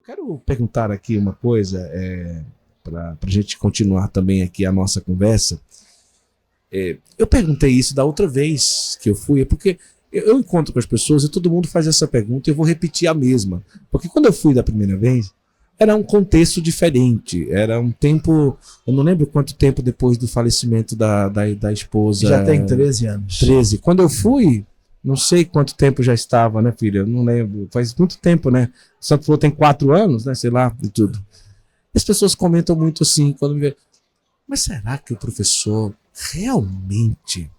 quero perguntar aqui uma coisa, para a gente continuar também aqui a nossa conversa. Eu perguntei isso da outra vez que eu fui, porque eu encontro com as pessoas e todo mundo faz essa pergunta e eu vou repetir a mesma. Porque quando eu fui da primeira vez, era um contexto diferente, era um tempo, eu não lembro quanto tempo depois do falecimento da esposa. Já tem 13 anos. 13. Quando eu fui, não sei quanto tempo já estava, né, filha? Eu não lembro, faz muito tempo, né? O Santo Flor tem 4 anos, né, sei lá, e tudo. As pessoas comentam muito assim, quando me vê, mas será que o professor realmente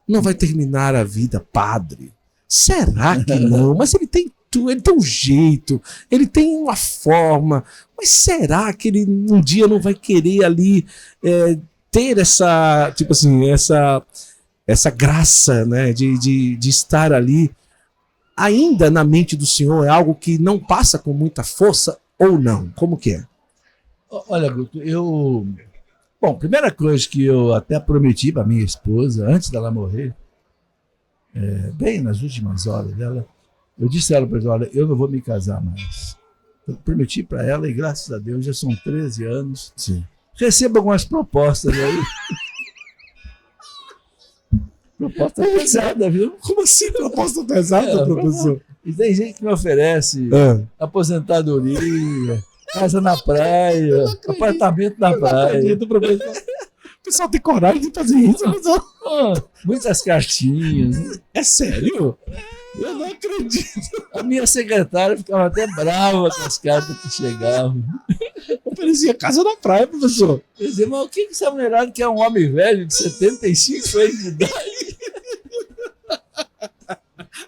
não vai terminar a vida padre? Será que não? Mas ele tem tudo, ele tem um jeito, ele tem uma forma, mas será que ele um dia não vai querer ali ter essa, tipo assim, essa graça, né, de estar ali ainda na mente do Senhor? É algo que não passa com muita força ou não? Como que é? Olha, Guto, bom, primeira coisa que eu até prometi para minha esposa, antes dela morrer, bem nas últimas horas dela, eu disse a ela, olha, eu não vou me casar mais. Eu prometi para ela e graças a Deus já são 13 anos. Sim. Recebo algumas propostas aí. Proposta pesada, viu? Como assim proposta pesada, professor? E tem gente que me oferece aposentadoria, casa na praia, apartamento na praia. Acredito, professor. O pessoal tem coragem de fazer isso, professor. Muitas cartinhas. É sério? Eu não acredito. A minha secretária ficava até brava com as cartas que chegavam. Oferecia casa na praia, professor. Eu dizia, mas o que essa mulherada que é um homem velho de 75 anos de idade?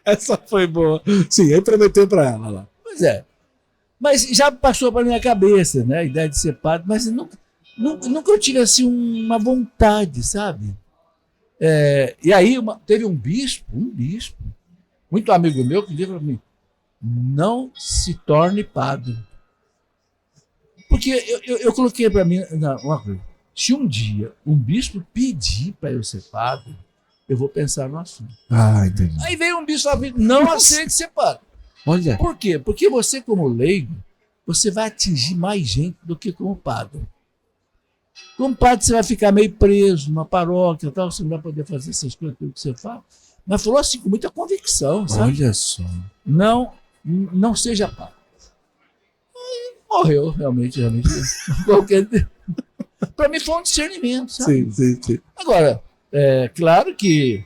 Essa foi boa. Sim, aí prometeu para ela lá. Pois é. Mas já passou para minha cabeça, né? A ideia de ser padre, mas nunca eu tive assim uma vontade, sabe? E aí teve um bispo, muito amigo meu, que disse para mim, não se torne padre. Porque eu coloquei para mim uma coisa, se um dia um bispo pedir para eu ser padre, eu vou pensar no assunto. Ah, entendi. Aí veio um bispo e não aceite ser padre. Olha. Por quê? Porque você, como leigo, você vai atingir mais gente do que como padre. Como padre, você vai ficar meio preso numa paróquia, tal, você não vai poder fazer essas coisas, tudo que você fala. Mas falou assim, com muita convicção, sabe? Olha só. Não seja padre. Aí morreu, realmente. Para mim foi um discernimento, sabe? Sim. Agora, claro que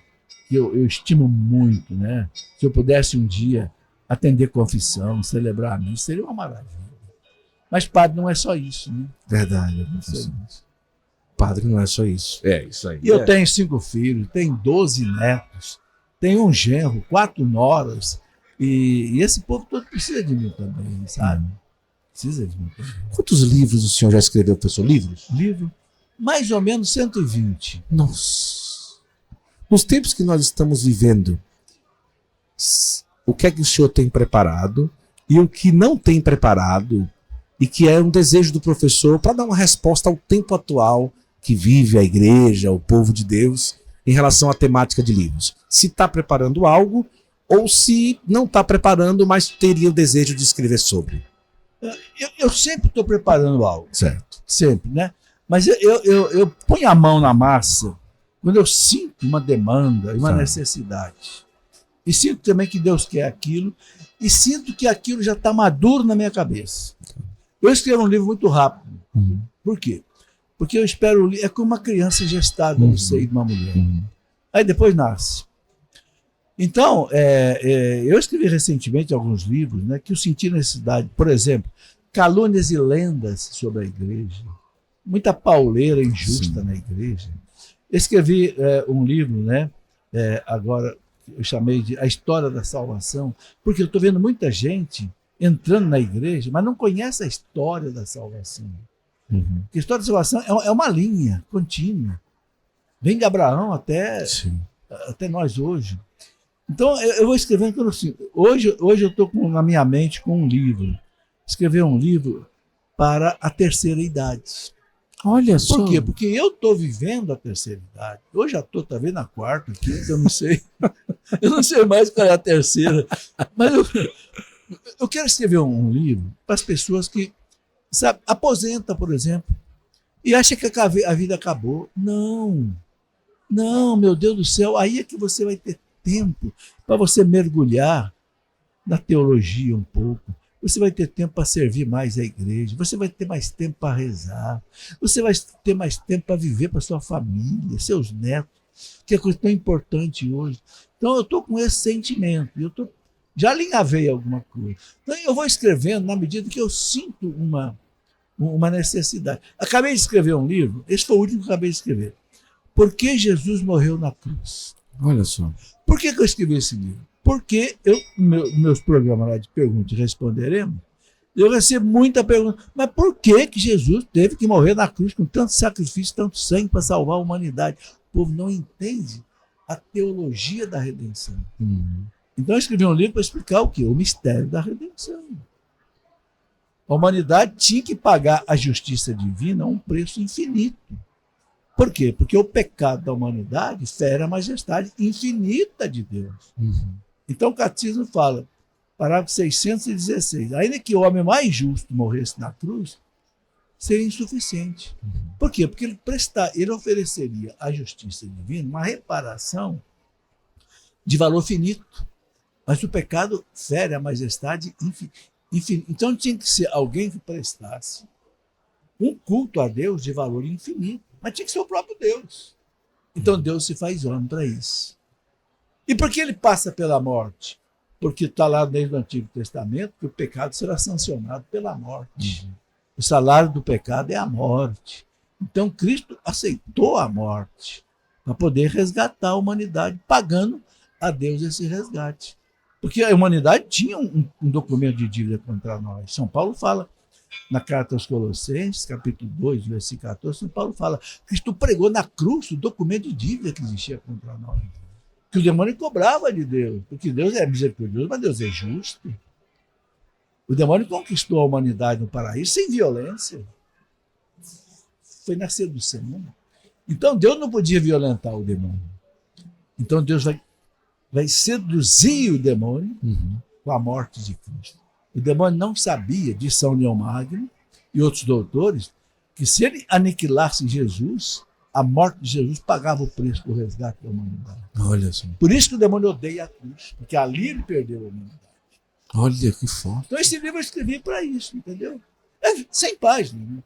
eu estimo muito, né? Se eu pudesse um dia atender confissão, celebrar a missa, seria uma maravilha. Mas padre não é só isso, né? Verdade, professor. Padre não é só isso. É isso aí. E eu tenho 5 filhos, tenho 12 netos, tenho um genro, 4 noras, e esse povo todo precisa de mim também, sabe? Precisa de mim também. Quantos livros o senhor já escreveu, professor? Livro? Mais ou menos 120. Nossa! Nos tempos que nós estamos vivendo, o que é que o senhor tem preparado e o que não tem preparado e que é um desejo do professor para dar uma resposta ao tempo atual que vive a igreja, o povo de Deus, em relação à temática de livros? Se está preparando algo ou se não está preparando, mas teria o desejo de escrever sobre? Eu sempre estou preparando algo. Certo. Sempre, né? Mas eu ponho a mão na massa quando eu sinto uma demanda e uma necessidade. E sinto também que Deus quer aquilo e sinto que aquilo já está maduro na minha cabeça. Eu escrevo um livro muito rápido. Por quê? Porque eu espero... É como uma criança gestada no seio de uma mulher. Aí depois nasce. Então, eu escrevi recentemente alguns livros, né, que eu senti necessidade. Por exemplo, calúnias e lendas sobre a igreja. Muita pauleira injusta na igreja. Eu escrevi um livro, né, agora eu chamei de A História da Salvação, porque eu estou vendo muita gente entrando na igreja, mas não conhece a história da salvação. A história da salvação é uma linha contínua. Vem de Abraão até nós hoje. Então, eu vou escrevendo assim. Hoje eu estou na minha mente com um livro. Escrever um livro para a terceira idade. Olha só. Por quê? Porque eu estou vivendo a terceira idade. Eu já estou, talvez, na quarta, quinta, eu não sei. Eu não sei mais qual é a terceira. Mas Eu quero escrever um livro para as pessoas que, sabe, aposenta, por exemplo, e acha que a vida acabou. Não, não, meu Deus do céu, aí é que você vai ter tempo para você mergulhar na teologia um pouco. Você vai ter tempo para servir mais a igreja, você vai ter mais tempo para rezar, você vai ter mais tempo para viver para sua família, seus netos, que é coisa tão importante hoje. Então eu estou com esse sentimento, já alinhavei alguma coisa. Então eu vou escrevendo na medida que eu sinto uma necessidade. Acabei de escrever um livro, esse foi o último que eu acabei de escrever. Por que Jesus morreu na cruz? Olha só. Por que eu escrevi esse livro? Porque meus programas lá de pergunta e responderemos, eu recebo muita pergunta, mas por que Jesus teve que morrer na cruz com tanto sacrifício, tanto sangue para salvar a humanidade? O povo não entende a teologia da redenção. Então eu escrevi um livro para explicar o quê? O mistério da redenção. A humanidade tinha que pagar à justiça divina um preço infinito. Por quê? Porque o pecado da humanidade fere a majestade infinita de Deus. Então o catecismo fala, parágrafo 616, ainda que o homem mais justo morresse na cruz, seria insuficiente. Por quê? Porque ele ofereceria à justiça divina uma reparação de valor finito. Mas o pecado fere a majestade infinita. Então tinha que ser alguém que prestasse um culto a Deus de valor infinito. Mas tinha que ser o próprio Deus. Então Deus se faz homem para isso. E por que ele passa pela morte? Porque está lá desde o Antigo Testamento que o pecado será sancionado pela morte. O salário do pecado é a morte. Então Cristo aceitou a morte para poder resgatar a humanidade, pagando a Deus esse resgate. Porque a humanidade tinha um documento de dívida contra nós. São Paulo fala, na carta aos Colossenses, capítulo 2, versículo 14, São Paulo fala, Cristo pregou na cruz o documento de dívida que existia contra nós. Que o demônio cobrava de Deus, porque Deus é misericordioso, mas Deus é justo. O demônio conquistou a humanidade no paraíso sem violência. Foi nascer do Senhor. Então Deus não podia violentar o demônio. Então Deus vai seduzir o demônio com a morte de Cristo. O demônio não sabia, de São Leão Magno e outros doutores, que se ele aniquilasse Jesus, a morte de Jesus pagava o preço do resgate da humanidade. Olha só. Por isso que o demônio odeia a cruz, porque ali ele perdeu a humanidade. Olha que forte. Então esse livro eu escrevi para isso, entendeu? É 100 páginas, né?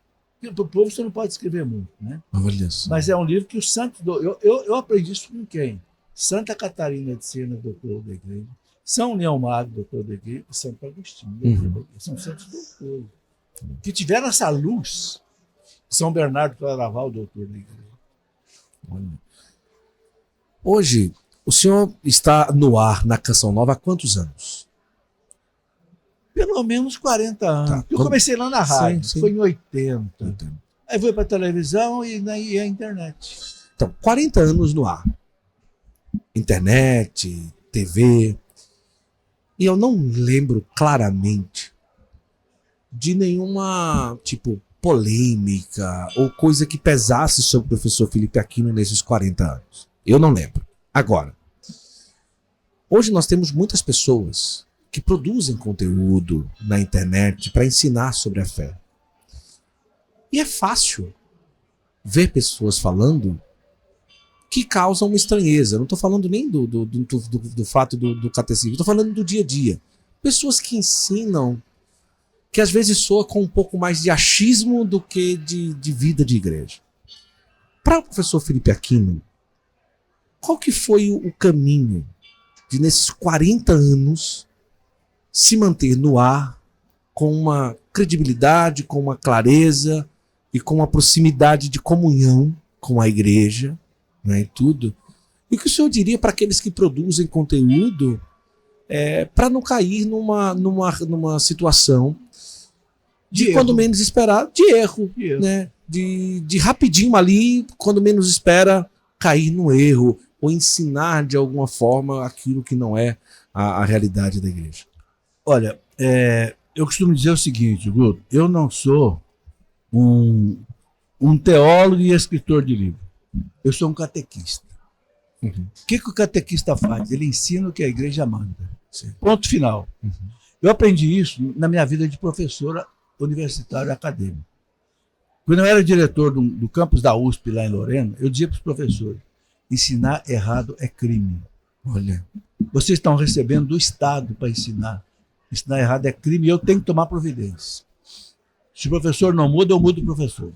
Para o povo você não pode escrever muito, né? Olha só. Mas é um livro que os santos... Eu aprendi isso com quem? Santa Catarina de Sena, doutor da igreja. São Leão Magno, doutor da igreja. E Santo Agostinho, doutor da igreja. São santos doutores. Que tiveram essa luz. São Bernardo Claraval, doutor da igreja. Olha. Hoje, o senhor está no ar na Canção Nova há quantos anos? Pelo menos 40 anos. Tá. Eu comecei lá na rádio, Sim. foi em 80. Aí fui para a televisão e aí a internet. Então, 40 anos no ar. Internet, TV. E eu não lembro claramente de nenhuma, polêmica ou coisa que pesasse sobre o professor Felipe Aquino nesses 40 anos. Eu não lembro. Agora, hoje nós temos muitas pessoas que produzem conteúdo na internet para ensinar sobre a fé. E é fácil ver pessoas falando que causam uma estranheza. Eu não estou falando nem do fato do catecismo, estou falando do dia a dia. Pessoas que ensinam, que às vezes soa com um pouco mais de achismo do que de vida de igreja. Para o professor Felipe Aquino, qual que foi o caminho de, nesses 40 anos, se manter no ar com uma credibilidade, com uma clareza e com uma proximidade de comunhão com a igreja, né, e tudo? E o que o senhor diria para aqueles que produzem conteúdo para não cair numa situação de quando menos esperar, de erro. Né? De rapidinho ali, quando menos espera, cair no erro ou ensinar de alguma forma aquilo que não é a realidade da igreja? Olha, eu costumo dizer o seguinte, Guto, eu não sou um teólogo e escritor de livro. Eu sou um catequista. O que o catequista faz? Ele ensina o que a igreja manda. Sim. Ponto final. Eu aprendi isso na minha vida de professora universitária acadêmica. Quando eu era diretor do campus da USP, lá em Lorena, eu dizia para os professores, ensinar errado é crime. Olha. Vocês estão recebendo do Estado para ensinar. Ensinar errado é crime e eu tenho que tomar providência. Se o professor não muda, eu mudo o professor.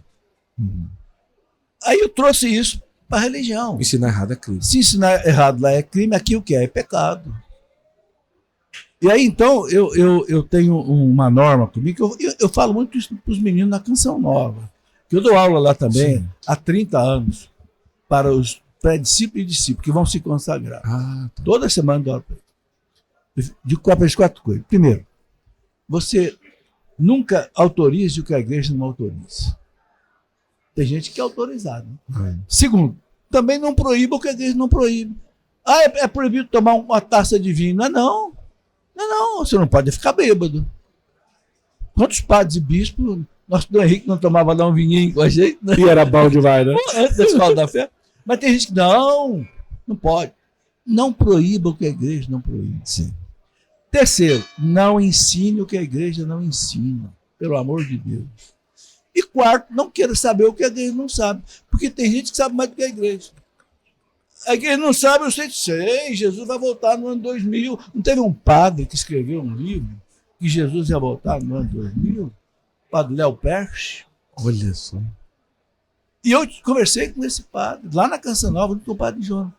Aí eu trouxe isso para a religião. Ensinar errado é crime. Se ensinar errado lá é crime, aqui o que é? É pecado. E aí, então, eu tenho uma norma comigo, que eu falo muito isso para os meninos na Canção Nova, que eu dou aula lá também, sim, há 30 anos, para os pré-discípulos e discípulos que vão se consagrar. Tá. Toda semana eu dou aula para eles. Digo para eles 4 coisas. Primeiro, você nunca autorize o que a igreja não autoriza. Tem gente que é autorizada. Né? Segundo, também não proíba o que a igreja não proíbe. É proibido tomar uma taça de vinho. Não, você não pode ficar bêbado. Quantos padres e bispos, nosso Dom Henrique não tomava lá um vinhinho com a gente? Né? E era bom demais, né? Antes da escola da fé. Mas tem gente que não pode. Não proíba o que a igreja não proíbe. Sim. Terceiro, não ensine o que a igreja não ensina. Pelo amor de Deus. E quarto, não queira saber o que a igreja não sabe. Porque tem gente que sabe mais do que a igreja. A igreja não sabe, eu sei, Jesus vai voltar no ano 2000. Não teve um padre que escreveu um livro que Jesus ia voltar no ano 2000? Padre Léo Perche. Olha só. E eu conversei com esse padre, lá na Canção Nova, com o padre João.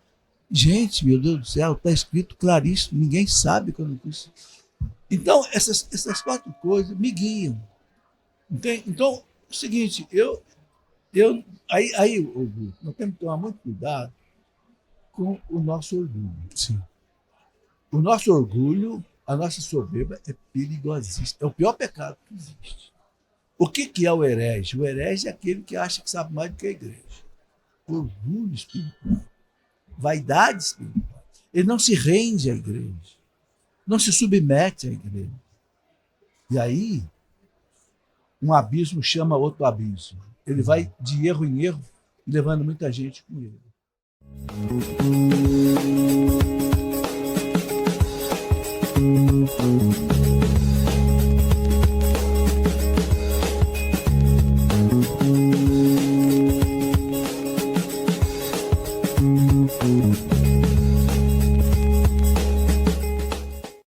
Gente, meu Deus do céu, está escrito claríssimo, ninguém sabe quando isso. Então, essas 4 coisas me guiam. Entende? Então, é o seguinte, aí nós temos que tomar muito cuidado com o nosso orgulho. Sim. O nosso orgulho, a nossa soberba é perigosíssima. É o pior pecado que existe. O que é o herege? O herege é aquele que acha que sabe mais do que a igreja. Orgulho espiritual. Vaidade espiritual. Ele não se rende à igreja. Não se submete à igreja. E aí, um abismo chama outro abismo. Ele vai de erro em erro, levando muita gente com ele.